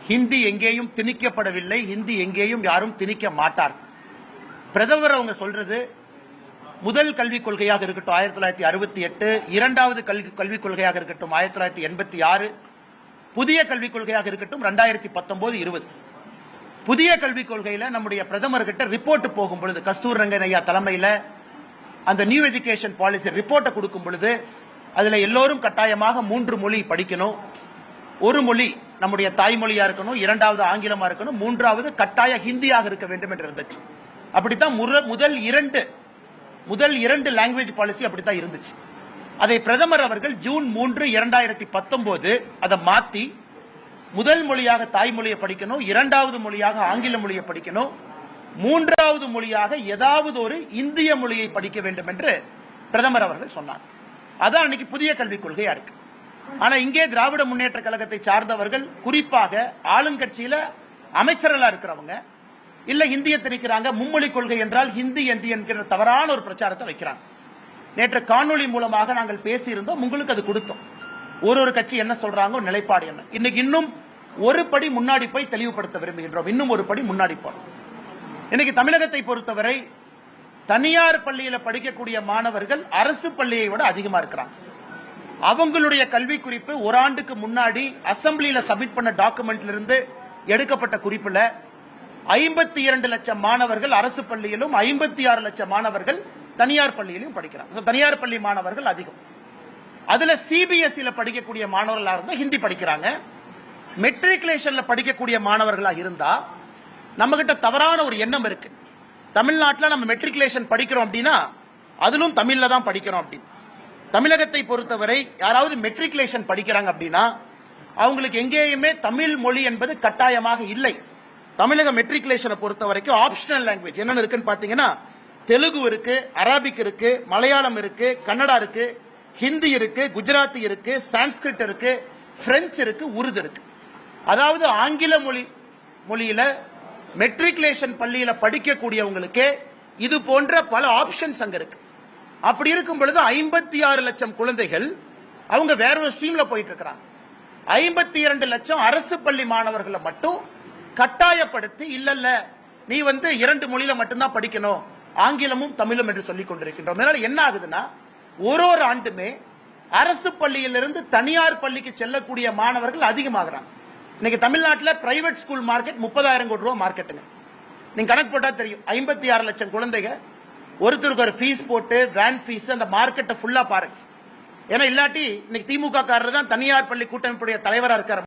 ஹிந்தி எங்கேயும் திணிக்கப்படவில்லை, ஹிந்தி எங்கேயும் யாரும் திணிக்க மாட்டார். பிரதமர் அவங்க சொல்றது முதல் கல்விக் கொள்கையாக இருக்கட்டும் 1968, இரண்டாவது கல்விக் கொள்கையாக இருக்கட்டும் 1986, புதிய கல்விக் கொள்கையாக இருக்கட்டும் 2019-20. புதிய கல்விக் கொள்கையில நம்முடைய பிரதமர் கிட்ட ரிப்போர்ட் போகும் பொழுது, கஸ்தூர் ரங்கன் ஐயா தலைமையில அந்த நியூ எஜுகேஷன் பாலிசி ரிப்போர்ட்டை கொடுக்கும் பொழுது அதுல எல்லோரும் கட்டாயமாக 3 மொழி படிக்கணும், ஒரு மொழி நம்முடைய தாய்மொழியா இருக்கணும், இரண்டாவது ஆங்கிலமா இருக்கணும், மூன்றாவது கட்டாய ஹிந்தியாக இருக்க வேண்டும் என்று இருந்துச்சு. அப்படித்தான் முதல் இரண்டு லாங்குவேஜ் பாலிசி அப்படித்தான் இருந்துச்சு. அதை பிரதமர் அவர்கள் ஜூன் 3, 2019 அதை மாத்தி முதல் மொழியாக தாய்மொழியை படிக்கணும், இரண்டாவது மொழியாக ஆங்கில மொழியை படிக்கணும், மூன்றாவது மொழியாக ஏதாவது ஒரு இந்திய மொழியை படிக்க வேண்டும் என்று பிரதமர் அவர்கள் சொன்னார். அதான் அன்னைக்கு புதிய கல்விக் கொள்கையா இருக்கு. ஆனா இங்கே திராவிட முன்னேற்ற கழகத்தை சார்ந்தவர்கள், குறிப்பாக ஆளுங்கட்சியில அமைச்சர்களா இருக்கிறவங்க, இல்ல இந்திய திணிக்கிறாங்க, மும்மொழி கொள்கை என்றால் ஹிந்தி என்கிற தவறான ஒரு பிரச்சாரத்தை வைக்கிறாங்க. நேற்று காணொலி மூலமாக நாங்கள் பேசியிருந்தோம், உங்களுக்கு அது கொடுத்தோம். ஒரு கட்சி என்ன சொல்றாங்க, நிலைப்பாடு என்ன. இன்னைக்கு இன்னும் ஒரு படி முன்னாடி போய் தெளிவுபடுத்த விரும்புகின்றோம். இன்னும் ஒரு படி முன்னாடி போறோம். இன்னைக்கு தமிழகத்தை பொறுத்தவரை தனியார் பள்ளியில படிக்கக்கூடிய மாணவர்கள் அரசு பள்ளியை விட அதிகமா இருக்கிறாங்க. அவங்களுடைய கல்வி குறிப்பு ஒரு ஆண்டுக்கு முன்னாடி அசம்பிளியில சப்மிட் பண்ண டாக்குமெண்ட்ல இருந்து எடுக்கப்பட்ட குறிப்புல 52 லட்சம் மாணவர்கள் அரசு பள்ளியிலும் 56 லட்சம் மாணவர்கள் தனியார் பள்ளியிலும் படிக்கிறாங்க. தனியார் பள்ளி மாணவர்கள் அதிகம். அதுல சிபிஎஸ்இ படிக்கக்கூடிய மாணவர்களா இருந்தா ஹிந்தி படிக்கிறாங்க. மெட்ரிகுலேஷன்ல படிக்கக்கூடிய மாணவர்களா இருந்தா நம்ம கிட்ட தவறான ஒரு எண்ணம் இருக்கு. தமிழ்நாட்டில் நம்ம மெட்ரிகுலேஷன் படிக்கிறோம் அப்படின்னா அதிலும் தமிழ்ல தான் படிக்கிறோம் அப்படின்னு. தமிழகத்தை பொறுத்தவரை யாராவது மெட்ரிகுலேஷன் படிக்கிறாங்க அப்படின்னா அவங்களுக்கு எங்கேயுமே தமிழ் மொழி என்பது கட்டாயமாக இல்லை. தமிழக மெட்ரிகுலேஷனை பொறுத்த வரைக்கும் ஆப்ஷனல் லாங்குவேஜ் என்னன்னு இருக்குன்னு பாத்தீங்கன்னா தெலுங்கு இருக்கு, அரபிக் இருக்கு, மலையாளம் இருக்கு, கன்னடா இருக்கு, ஹிந்தி இருக்கு, குஜராத்தி இருக்கு, சான்ஸ்கிரிட் இருக்கு, பிரெஞ்சு இருக்கு, உருது இருக்கு. அதாவது ஆங்கில மொழியில மெட்ரிகுலேஷன் பள்ளியில படிக்கக்கூடியவங்களுக்கு இது போன்ற பல ஆப்ஷன்ஸ் அங்க இருக்கு. அப்படி இருக்கும் பொழுது 56 லட்சம் குழந்தைகள் அவங்க வேற ஒரு ஸ்ட்ரீம்ல போயிட்டு இருக்கிறாங்க. 52 லட்சம் அரசு பள்ளி மாணவர்களை மட்டும் கட்டாயப்படுத்தி இல்ல நீ 2 மொழியில மட்டும்தான் படிக்கணும், ஆங்கிலமும் தமிழும் என்று சொல்லிக் கொண்டிருக்கின்றோம். அதனால என்ன ஆகுதுன்னா ஒரு ஆண்டுமே அரசு பள்ளியிலிருந்து தனியார் பள்ளிக்கு செல்லக்கூடிய மாணவர்கள் அதிகமாகிறாங்க. இன்னைக்கு தமிழ்நாட்டில் பிரைவேட் ஸ்கூல் மார்க்கெட் 30,000 கோடி ரூபாய் மார்க்கெட்டுங்க. நீங்க கணக்கு போட்டா தெரியும். 56 லட்சம் குழந்தைங்க, ஒருத்தருக்கு ஒரு ஃபீஸ் போட்டு வேன் ஃபீஸ் அந்த மார்க்கெட்டை ஃபுல்லா பாருங்க. ஏன்னா இல்லாட்டி இன்னைக்கு திமுக காரர் தான் தனியார் பள்ளி கூட்டமைப்புடைய தலைவரா இருக்காரு.